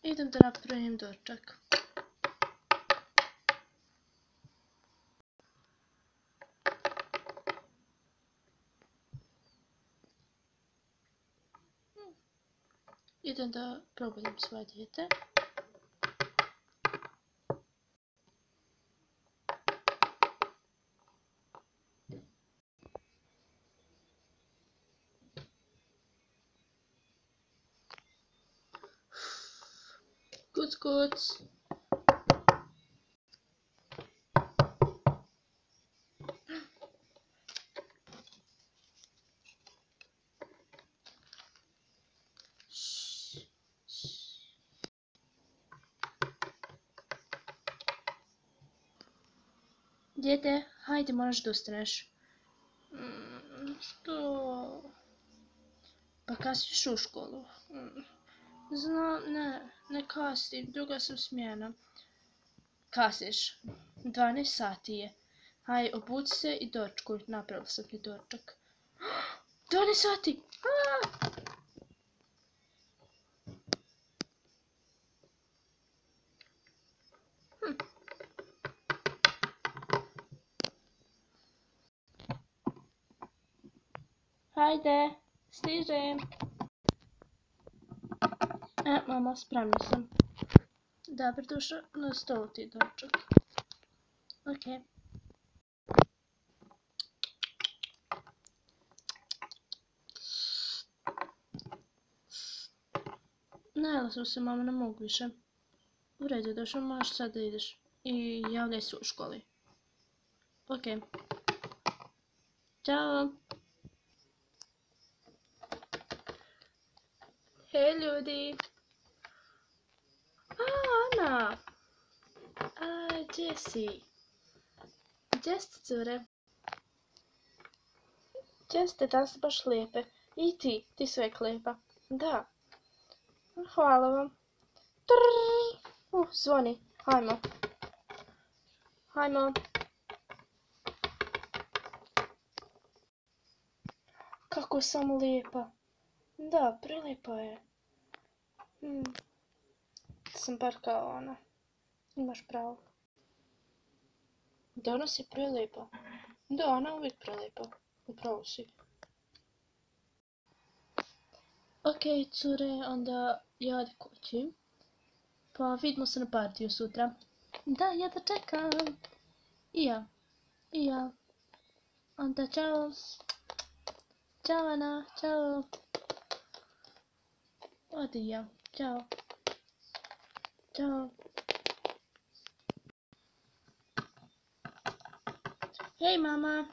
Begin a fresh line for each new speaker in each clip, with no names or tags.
Idem da napravim doček. Idem da probudim svoje dijete. Kuc, kuc. Dijete, hajde, moraš da ustaneš. Što? Pa kasniš u školu. Znam, ne kasnim, druga sam smjena. Kasniš, 12 sati je. Haj, obuci se i dočkuj, napravila sam ti doček. 12 sati! Hajde, stižem. Mama, spremna sam. Dobro dušo, na stolu ti doček. Okej. Najela sam se, mama, ne mogu više. U redu, došao, možeš sad da ideš. I javljaj se u školi. Okej. Ćao. Hej ljudi. Ana. Gdje si? Gdje ste, cure? Gdje ste, danas baš lijepe. I ti sve lijepa. Da. Hvala vam. Zvoni. Hajmo. Hajmo. Kako sam lijepa. Da, prelijepa je. Sam bar kao ona. Imaš pravo. Da, ona si prelijepa. Da, ona uvijek prelijepa. Upravo si. Okej, cure, onda ja ode kući. Pa vidimo se na partiju sutra. Da, ja da čekam. I ja. Onda čao. Ćao, Ana, čao. Odi ja, čao. Ćao. Hej, mama.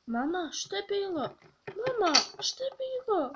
Mama, što je bilo? Mama, što je bilo?